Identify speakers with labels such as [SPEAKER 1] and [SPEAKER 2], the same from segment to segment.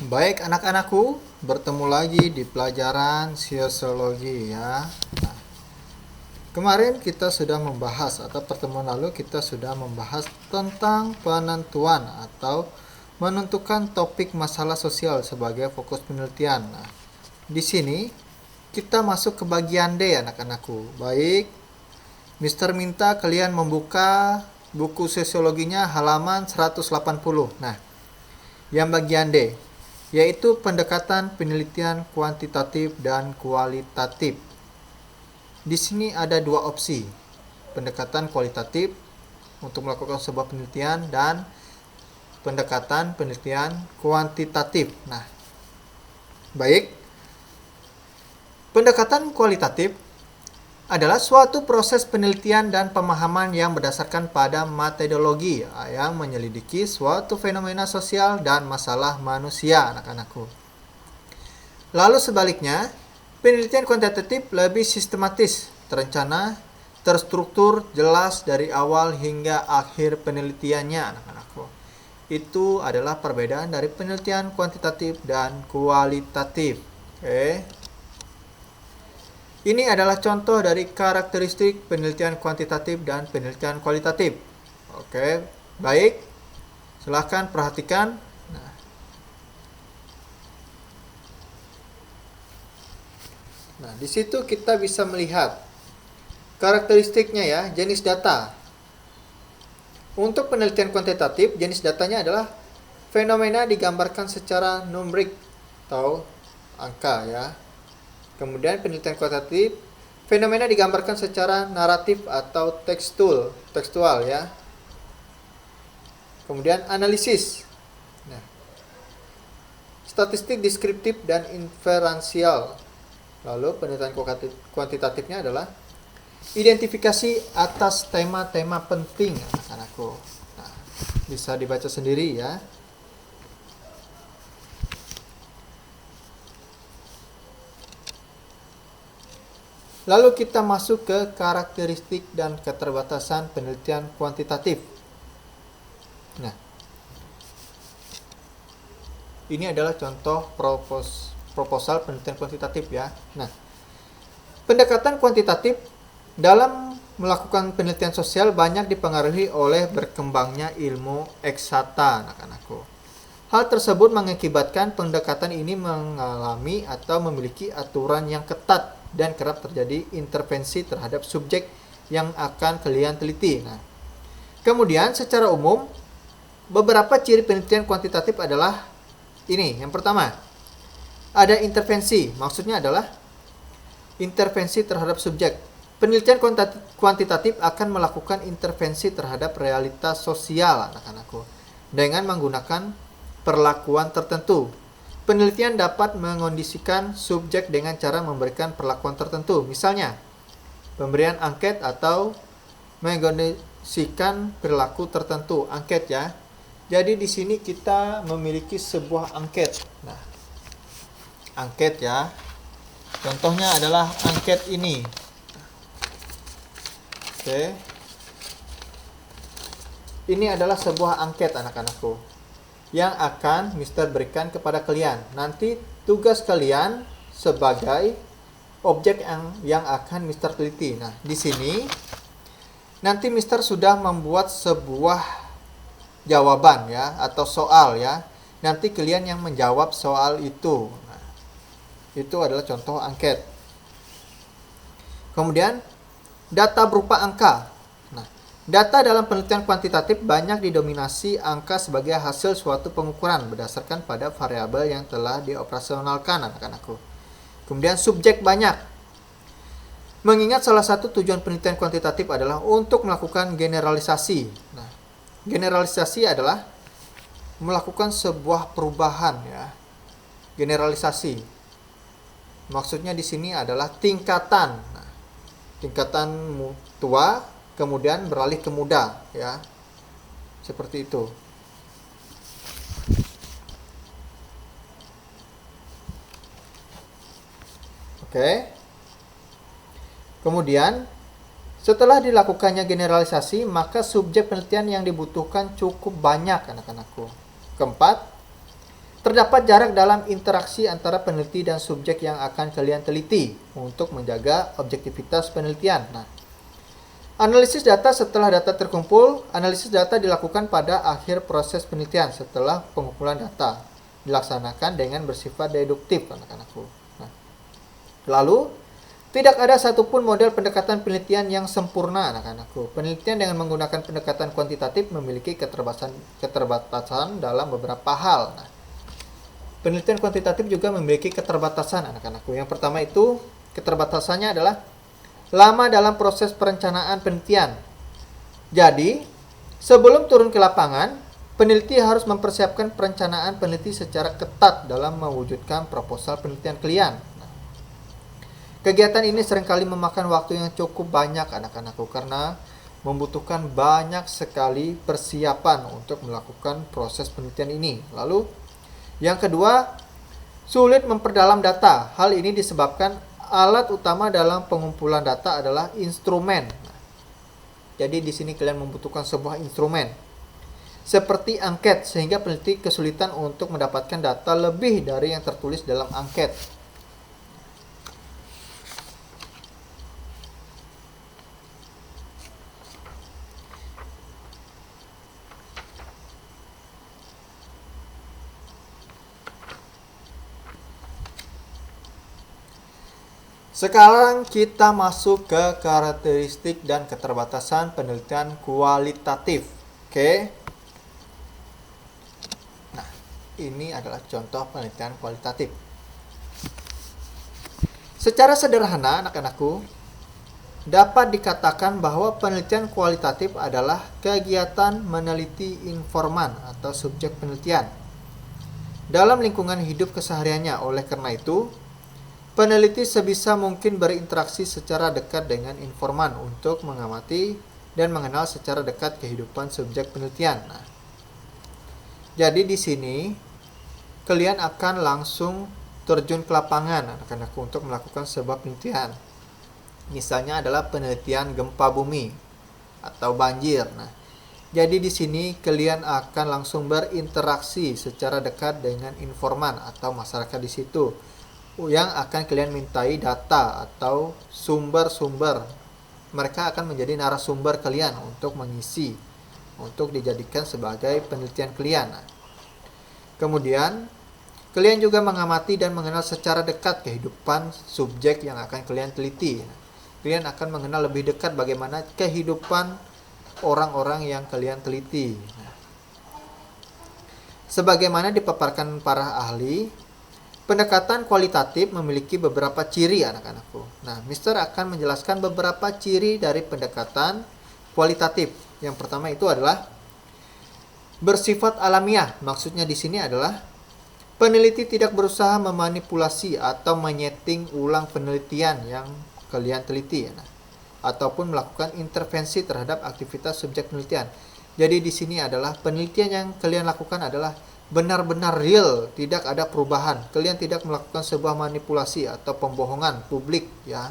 [SPEAKER 1] Baik anak-anakku, bertemu lagi di pelajaran sosiologi ya. Nah, kemarin kita sudah membahas atau pertemuan lalu kita sudah membahas tentang penentuan atau menentukan topik masalah sosial sebagai fokus penelitian. Nah, di sini kita masuk ke bagian D anak-anakku. Baik, Mister minta kalian membuka buku sosiologinya halaman 180. Nah, yang bagian D, yaitu pendekatan penelitian kuantitatif dan kualitatif. Di sini ada dua opsi, pendekatan kualitatif untuk melakukan sebuah penelitian dan pendekatan penelitian kuantitatif. Nah, baik, pendekatan kualitatif adalah suatu proses penelitian dan pemahaman yang berdasarkan pada metodologi yang menyelidiki suatu fenomena sosial dan masalah manusia, anak-anakku. Lalu sebaliknya, penelitian kuantitatif lebih sistematis, terencana, terstruktur, jelas dari awal hingga akhir penelitiannya, anak-anakku. Itu adalah perbedaan dari penelitian kuantitatif dan kualitatif. Oke. Ini adalah contoh dari karakteristik penelitian kuantitatif dan penelitian kualitatif. Oke, baik. Silahkan perhatikan. Nah, di situ kita bisa melihat karakteristiknya ya, jenis data. Untuk penelitian kuantitatif, jenis datanya adalah fenomena digambarkan secara numerik atau angka ya. Kemudian penelitian kualitatif, fenomena digambarkan secara naratif atau tekstual ya. Kemudian analisis. Nah, statistik deskriptif dan inferensial. Lalu penelitian kuantitatifnya adalah identifikasi atas tema-tema penting, anak-anakku. Nah, bisa dibaca sendiri ya. Lalu kita masuk ke karakteristik dan keterbatasan penelitian kuantitatif. Nah, ini adalah contoh proposal penelitian kuantitatif ya. Nah, pendekatan kuantitatif dalam melakukan penelitian sosial banyak dipengaruhi oleh berkembangnya ilmu eksakta, anak-anakku. Hal tersebut mengakibatkan pendekatan ini mengalami atau memiliki aturan yang ketat dan kerap terjadi intervensi terhadap subjek yang akan kalian teliti. Nah, kemudian secara umum, beberapa ciri penelitian kuantitatif adalah ini. Yang pertama, ada intervensi. Maksudnya adalah intervensi terhadap subjek. Penelitian kuantitatif akan melakukan intervensi terhadap realitas sosial, anak-anakku, dengan menggunakan perlakuan tertentu. Penelitian dapat mengondisikan subjek dengan cara memberikan perlakuan tertentu. Misalnya, pemberian angket atau mengondisikan perilaku tertentu. Angket ya. Jadi di sini kita memiliki sebuah angket. Nah, angket ya. Contohnya adalah angket ini. Oke. Ini adalah sebuah angket, anak-anakku, yang akan Mister berikan kepada kalian. Nanti tugas kalian sebagai objek yang akan Mister teliti. Nah, di sini nanti Mister sudah membuat sebuah jawaban ya atau soal ya. Nanti kalian yang menjawab soal itu. Nah, itu adalah contoh angket. Kemudian data berupa angka. Data dalam penelitian kuantitatif banyak didominasi angka sebagai hasil suatu pengukuran berdasarkan pada variabel yang telah dioperasionalkan, anak-anakku. Kemudian subjek banyak. Mengingat salah satu tujuan penelitian kuantitatif adalah untuk melakukan generalisasi. Nah, generalisasi adalah melakukan sebuah perubahan ya. Generalisasi. Maksudnya di sini adalah tingkatan. Nah, tingkatan tua kemudian beralih ke muda ya, seperti itu. Oke. Kemudian setelah dilakukannya generalisasi, maka subjek penelitian yang dibutuhkan cukup banyak, anak-anakku. Keempat, Terdapat jarak dalam interaksi antara peneliti dan subjek yang akan kalian teliti untuk menjaga objektivitas penelitian. Nah, analisis data setelah data terkumpul, analisis data dilakukan pada akhir proses penelitian setelah pengumpulan data. Dilaksanakan dengan bersifat deduktif, anak-anakku. Nah, lalu, tidak ada satupun model pendekatan penelitian yang sempurna, anak-anakku. Penelitian dengan menggunakan pendekatan kuantitatif memiliki keterbatasan dalam beberapa hal. Nah, penelitian kuantitatif juga memiliki keterbatasan, anak-anakku. Yang pertama itu, keterbatasannya adalah lama dalam proses perencanaan penelitian. Jadi, sebelum turun ke lapangan, peneliti harus mempersiapkan perencanaan peneliti secara ketat dalam mewujudkan proposal penelitian klien. Kegiatan ini seringkali memakan waktu yang cukup banyak, anak-anakku, karena membutuhkan banyak sekali persiapan untuk melakukan proses penelitian ini. Lalu, yang kedua, sulit memperdalam data. Hal ini disebabkan alat utama dalam pengumpulan data adalah instrumen. Jadi di sini kalian membutuhkan sebuah instrumen seperti angket, sehingga peneliti kesulitan untuk mendapatkan data lebih dari yang tertulis dalam angket. Sekarang kita masuk ke karakteristik dan keterbatasan penelitian kualitatif. Oke. Nah, ini adalah contoh penelitian kualitatif. Secara sederhana, anak-anakku, dapat dikatakan bahwa penelitian kualitatif adalah kegiatan meneliti informan atau subjek penelitian dalam lingkungan hidup kesehariannya. Oleh karena itu, peneliti sebisa mungkin berinteraksi secara dekat dengan informan untuk mengamati dan mengenal secara dekat kehidupan subjek penelitian. Nah, jadi di sini kalian akan langsung terjun ke lapangan, anak-anakku, untuk melakukan sebuah penelitian. Misalnya adalah penelitian gempa bumi atau banjir. Nah, jadi di sini kalian akan langsung berinteraksi secara dekat dengan informan atau masyarakat di situ, yang akan kalian mintai data atau sumber-sumber. Mereka akan menjadi narasumber kalian untuk mengisi, untuk dijadikan sebagai penelitian kalian. Kemudian, kalian juga mengamati dan mengenal secara dekat kehidupan subjek yang akan kalian teliti. Kalian akan mengenal lebih dekat bagaimana kehidupan orang-orang yang kalian teliti. Sebagaimana dipaparkan para ahli, pendekatan kualitatif memiliki beberapa ciri, anak-anakku. Nah, Mister akan menjelaskan beberapa ciri dari pendekatan kualitatif. Yang pertama itu adalah bersifat alamiah. Maksudnya di sini adalah peneliti tidak berusaha memanipulasi atau menyeting ulang penelitian yang kalian teliti, ataupun melakukan intervensi terhadap aktivitas subjek penelitian. Jadi di sini adalah penelitian yang kalian lakukan adalah benar-benar real, tidak ada perubahan. Kalian tidak melakukan sebuah manipulasi atau pembohongan publik, ya.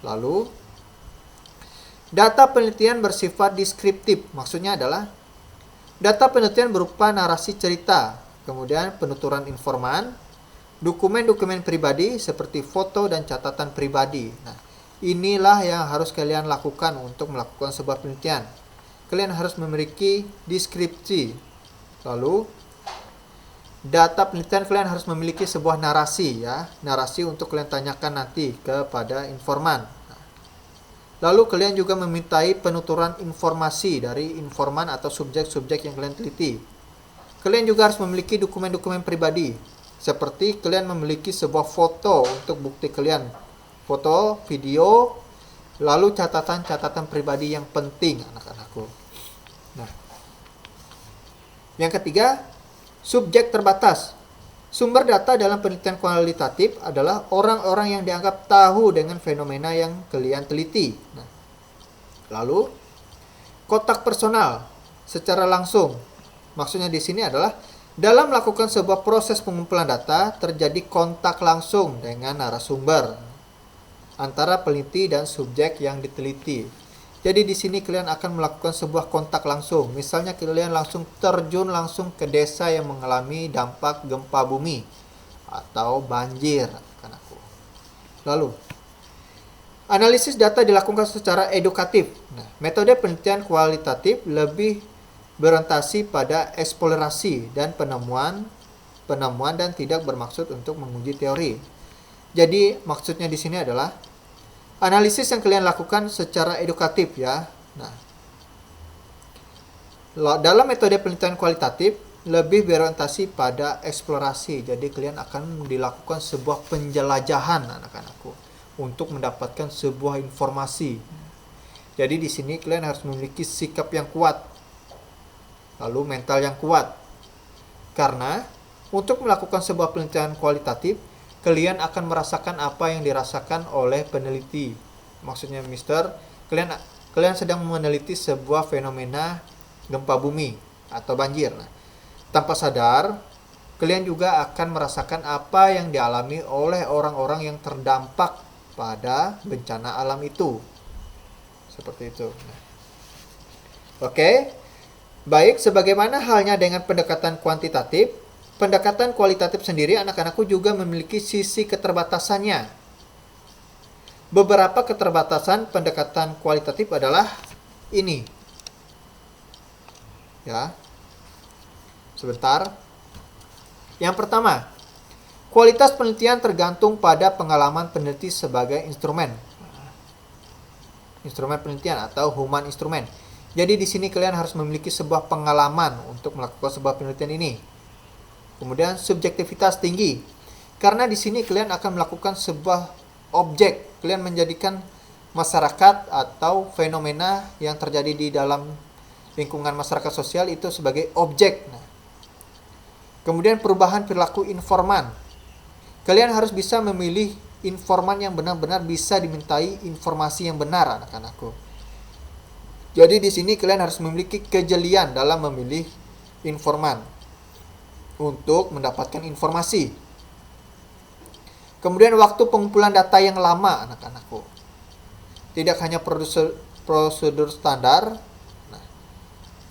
[SPEAKER 1] Lalu, data penelitian bersifat deskriptif. Maksudnya adalah data penelitian berupa narasi cerita, kemudian penuturan informan, dokumen-dokumen pribadi seperti foto dan catatan pribadi. Nah, inilah yang harus kalian lakukan untuk melakukan sebuah penelitian. Kalian harus memiliki deskripsi. Lalu, data penelitian kalian harus memiliki sebuah narasi, ya, narasi untuk kalian tanyakan nanti kepada informan. Lalu kalian juga memintai penuturan informasi dari informan atau subjek-subjek yang kalian teliti. Kalian juga harus memiliki dokumen-dokumen pribadi, seperti kalian memiliki sebuah foto untuk bukti kalian, foto, video, lalu catatan-catatan pribadi yang penting, anak-anakku. Nah, yang ketiga, subjek terbatas. Sumber data dalam penelitian kualitatif adalah orang-orang yang dianggap tahu dengan fenomena yang kalian teliti. Nah, lalu, kontak personal secara langsung. Maksudnya di sini adalah dalam melakukan sebuah proses pengumpulan data terjadi kontak langsung dengan narasumber antara peneliti dan subjek yang diteliti. Jadi di sini kalian akan melakukan sebuah kontak langsung. Misalnya kalian langsung terjun langsung ke desa yang mengalami dampak gempa bumi atau banjir, kan aku. Lalu, analisis data dilakukan secara edukatif. Nah, metode penelitian kualitatif lebih berorientasi pada eksplorasi dan penemuan dan tidak bermaksud untuk menguji teori. Jadi, maksudnya di sini adalah analisis yang kalian lakukan secara edukatif ya. Nah, dalam metode penelitian kualitatif lebih berorientasi pada eksplorasi. Jadi kalian akan dilakukan sebuah penjelajahan anak-anakku untuk mendapatkan sebuah informasi. Jadi di sini kalian harus memiliki sikap yang kuat, lalu mental yang kuat. Karena untuk melakukan sebuah penelitian kualitatif, kalian akan merasakan apa yang dirasakan oleh peneliti. Maksudnya, kalian sedang meneliti sebuah fenomena gempa bumi atau banjir. Nah, tanpa sadar, kalian juga akan merasakan apa yang dialami oleh orang-orang yang terdampak pada bencana alam itu. Seperti itu. Nah, oke. Baik, sebagaimana halnya dengan pendekatan kuantitatif, pendekatan kualitatif sendiri anak-anakku juga memiliki sisi keterbatasannya. Beberapa keterbatasan pendekatan kualitatif adalah ini. Ya. Sebentar. Yang pertama, kualitas penelitian tergantung pada pengalaman peneliti sebagai instrumen penelitian atau human instrument. Jadi di sini kalian harus memiliki sebuah pengalaman untuk melakukan sebuah penelitian ini. Kemudian subjektivitas tinggi. Karena di sini kalian akan melakukan sebuah objek. Kalian menjadikan masyarakat atau fenomena yang terjadi di dalam lingkungan masyarakat sosial itu sebagai objek. Nah, kemudian perubahan perilaku informan. Kalian harus bisa memilih informan yang benar-benar bisa dimintai informasi yang benar, anak-anakku. Jadi di sini kalian harus memiliki kejelian dalam memilih informan untuk mendapatkan informasi. Kemudian waktu pengumpulan data yang lama, anak-anakku. Tidak hanya prosedur standar. Nah,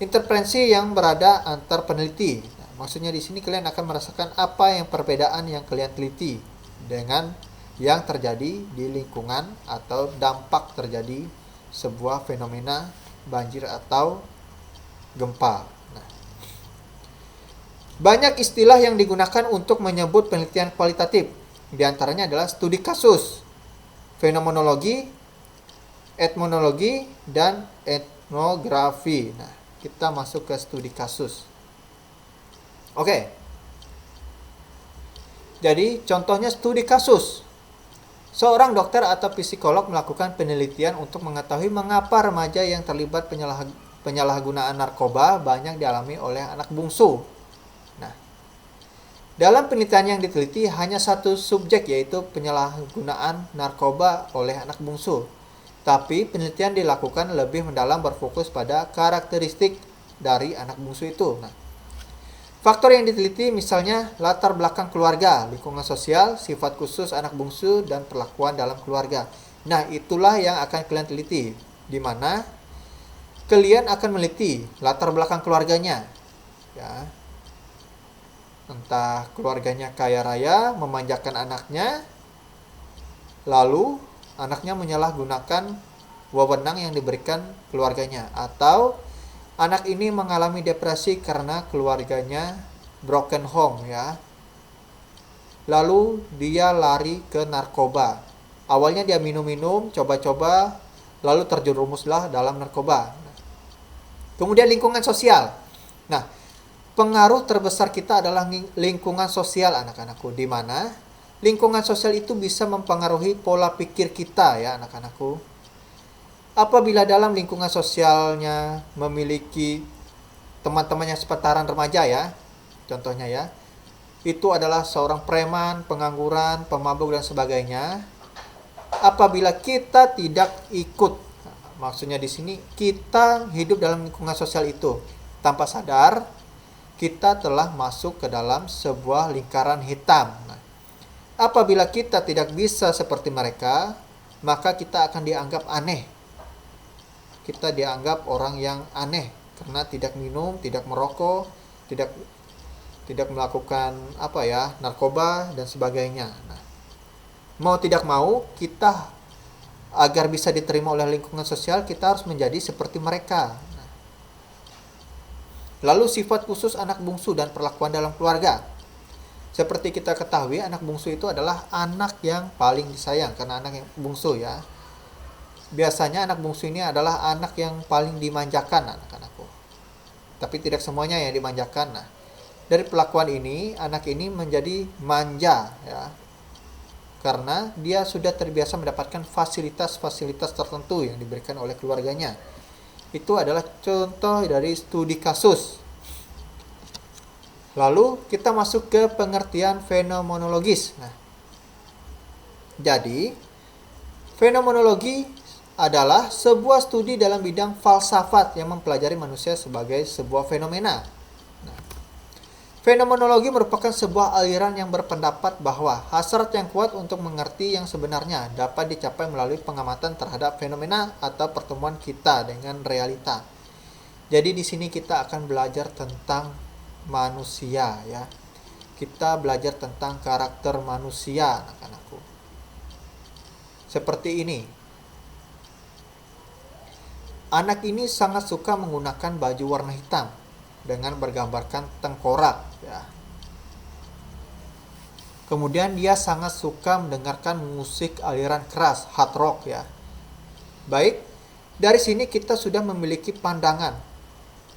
[SPEAKER 1] interferensi yang berada antar peneliti. Nah, maksudnya di sini kalian akan merasakan apa yang perbedaan yang kalian teliti dengan yang terjadi di lingkungan atau dampak terjadi sebuah fenomena banjir atau gempa. Nah, banyak istilah yang digunakan untuk menyebut penelitian kualitatif. Di antaranya adalah studi kasus, fenomenologi, etnologi, dan etnografi. Nah, kita masuk ke studi kasus. Oke. Jadi, contohnya studi kasus. Seorang dokter atau psikolog melakukan penelitian untuk mengetahui mengapa remaja yang terlibat penyalahgunaan narkoba banyak dialami oleh anak bungsu. Nah, dalam penelitian yang diteliti hanya satu subjek, yaitu penyalahgunaan narkoba oleh anak bungsu. Tapi penelitian dilakukan lebih mendalam, berfokus pada karakteristik dari anak bungsu itu. Nah, faktor yang diteliti misalnya latar belakang keluarga, lingkungan sosial, sifat khusus anak bungsu, dan perlakuan dalam keluarga. Nah, itulah yang akan kalian teliti, di mana kalian akan meneliti latar belakang keluarganya. Ya. Entah keluarganya kaya raya, memanjakan anaknya, lalu anaknya menyalahgunakan wewenang yang diberikan keluarganya, atau anak ini mengalami depresi karena keluarganya broken home ya. Lalu dia lari ke narkoba. Awalnya dia minum-minum, coba-coba, lalu terjerumuslah dalam narkoba. Kemudian lingkungan sosial. Nah, pengaruh terbesar kita adalah lingkungan sosial, anak-anakku, di mana lingkungan sosial itu bisa mempengaruhi pola pikir kita ya, anak-anakku. Apabila dalam lingkungan sosialnya memiliki teman-temannya sepataran remaja ya, contohnya ya, itu adalah seorang preman, pengangguran, pemabuk dan sebagainya. Apabila kita tidak ikut, maksudnya di sini kita hidup dalam lingkungan sosial itu, tanpa sadar kita telah masuk ke dalam sebuah lingkaran hitam. Nah, apabila kita tidak bisa seperti mereka, maka kita akan dianggap aneh. kita dianggap orang yang aneh karena tidak minum, tidak merokok, tidak melakukan narkoba dan sebagainya. Nah, mau tidak mau kita agar bisa diterima oleh lingkungan sosial, kita harus menjadi seperti mereka. Nah, lalu sifat khusus anak bungsu dan perlakuan dalam keluarga. Seperti kita ketahui, anak bungsu itu adalah anak yang paling disayang karena anak yang bungsu ya. Biasanya anak bungsu ini adalah anak yang paling dimanjakan anak-anakku. Tapi tidak semuanya yang dimanjakan. Nah, dari perlakuan ini, anak ini menjadi manja ya. Karena dia sudah terbiasa mendapatkan fasilitas-fasilitas tertentu yang diberikan oleh keluarganya. Itu adalah contoh dari studi kasus. Lalu kita masuk ke pengertian fenomenologis. Nah, jadi fenomenologi adalah sebuah studi dalam bidang falsafat yang mempelajari manusia sebagai sebuah fenomena. Fenomenologi merupakan sebuah aliran yang berpendapat bahwa hasrat yang kuat untuk mengerti yang sebenarnya dapat dicapai melalui pengamatan terhadap fenomena atau pertemuan kita dengan realita. Jadi di sini kita akan belajar tentang manusia ya. Kita belajar tentang karakter manusia anak-anakku. Seperti ini. Anak ini sangat suka menggunakan baju warna hitam dengan bergambarkan tengkorak ya. Kemudian dia sangat suka mendengarkan musik aliran keras, hard rock ya. Baik, dari sini kita sudah memiliki pandangan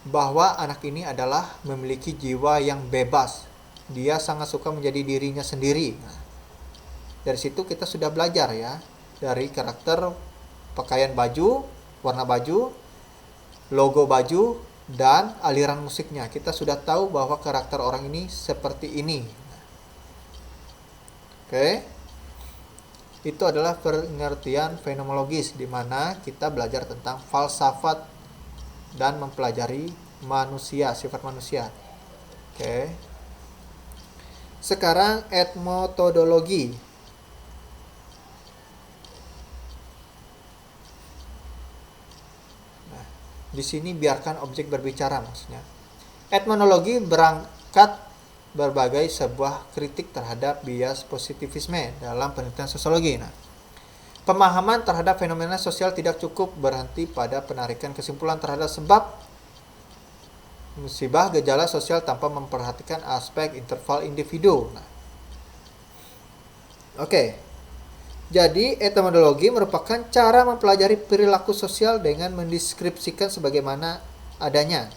[SPEAKER 1] bahwa anak ini adalah memiliki jiwa yang bebas. Dia sangat suka menjadi dirinya sendiri. Nah, dari situ kita sudah belajar ya, dari karakter pakaian baju, warna baju, logo baju, dan aliran musiknya. Kita sudah tahu bahwa karakter orang ini seperti ini. Oke. Itu adalah pengertian fenomenologis di mana kita belajar tentang falsafat dan mempelajari manusia, sifat manusia. Oke. Sekarang etmotodologi. Di sini biarkan objek berbicara maksudnya. Etmonologi berangkat berbagai sebuah kritik terhadap bias positivisme dalam penelitian sosiologi. Nah, pemahaman terhadap fenomena sosial tidak cukup berhenti pada penarikan kesimpulan terhadap sebab musibah gejala sosial tanpa memperhatikan aspek interval individu. Nah, oke. Jadi, etimologi merupakan cara mempelajari perilaku sosial dengan mendeskripsikan sebagaimana adanya.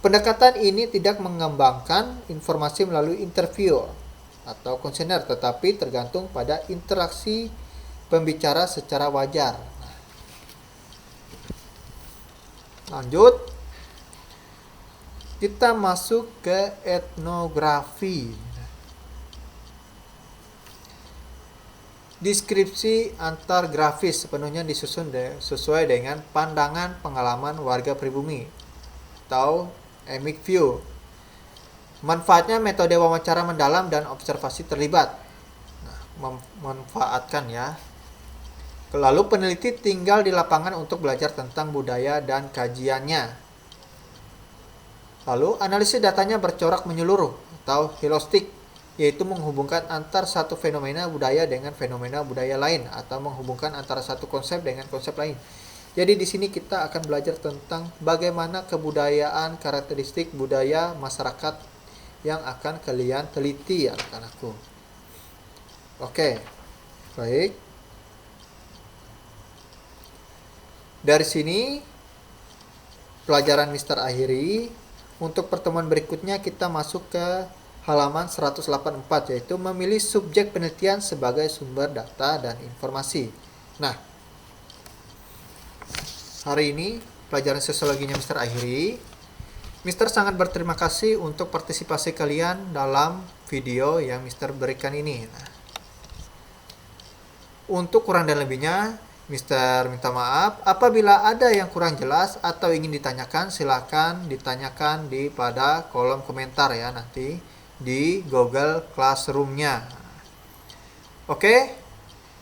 [SPEAKER 1] Pendekatan ini tidak mengembangkan informasi melalui interview atau kuesioner, tetapi tergantung pada interaksi pembicara secara wajar. Lanjut, kita masuk ke etnografi. Deskripsi antar grafis sepenuhnya disusun sesuai dengan pandangan pengalaman warga pribumi atau emic view. Manfaatnya metode wawancara mendalam dan observasi terlibat. Nah, memanfaatkan ya. Lalu peneliti tinggal di lapangan untuk belajar tentang budaya dan kajiannya. Lalu analisis datanya bercorak menyeluruh atau holistik, yaitu menghubungkan antar satu fenomena budaya dengan fenomena budaya lain atau menghubungkan antara satu konsep dengan konsep lain. Jadi di sini kita akan belajar tentang bagaimana kebudayaan, karakteristik budaya masyarakat yang akan kalian teliti anak-anakku. Oke. Baik. Dari sini pelajaran Mister akhiri. Untuk pertemuan berikutnya kita masuk ke halaman 184, yaitu memilih subjek penelitian sebagai sumber data dan informasi. Nah, hari ini pelajaran sosiologinya Mister akhiri. Mister sangat berterima kasih untuk partisipasi kalian dalam video yang Mister berikan ini. Nah, untuk kurang dan lebihnya, Mister minta maaf. Apabila ada yang kurang jelas atau ingin ditanyakan, silakan ditanyakan pada kolom komentar ya nanti di Google Classroom-nya. Oke,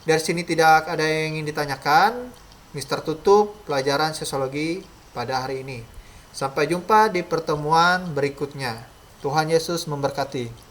[SPEAKER 1] dari sini tidak ada yang ingin ditanyakan. Mister tutup pelajaran sosiologi pada hari ini. Sampai jumpa di pertemuan berikutnya. Tuhan Yesus memberkati.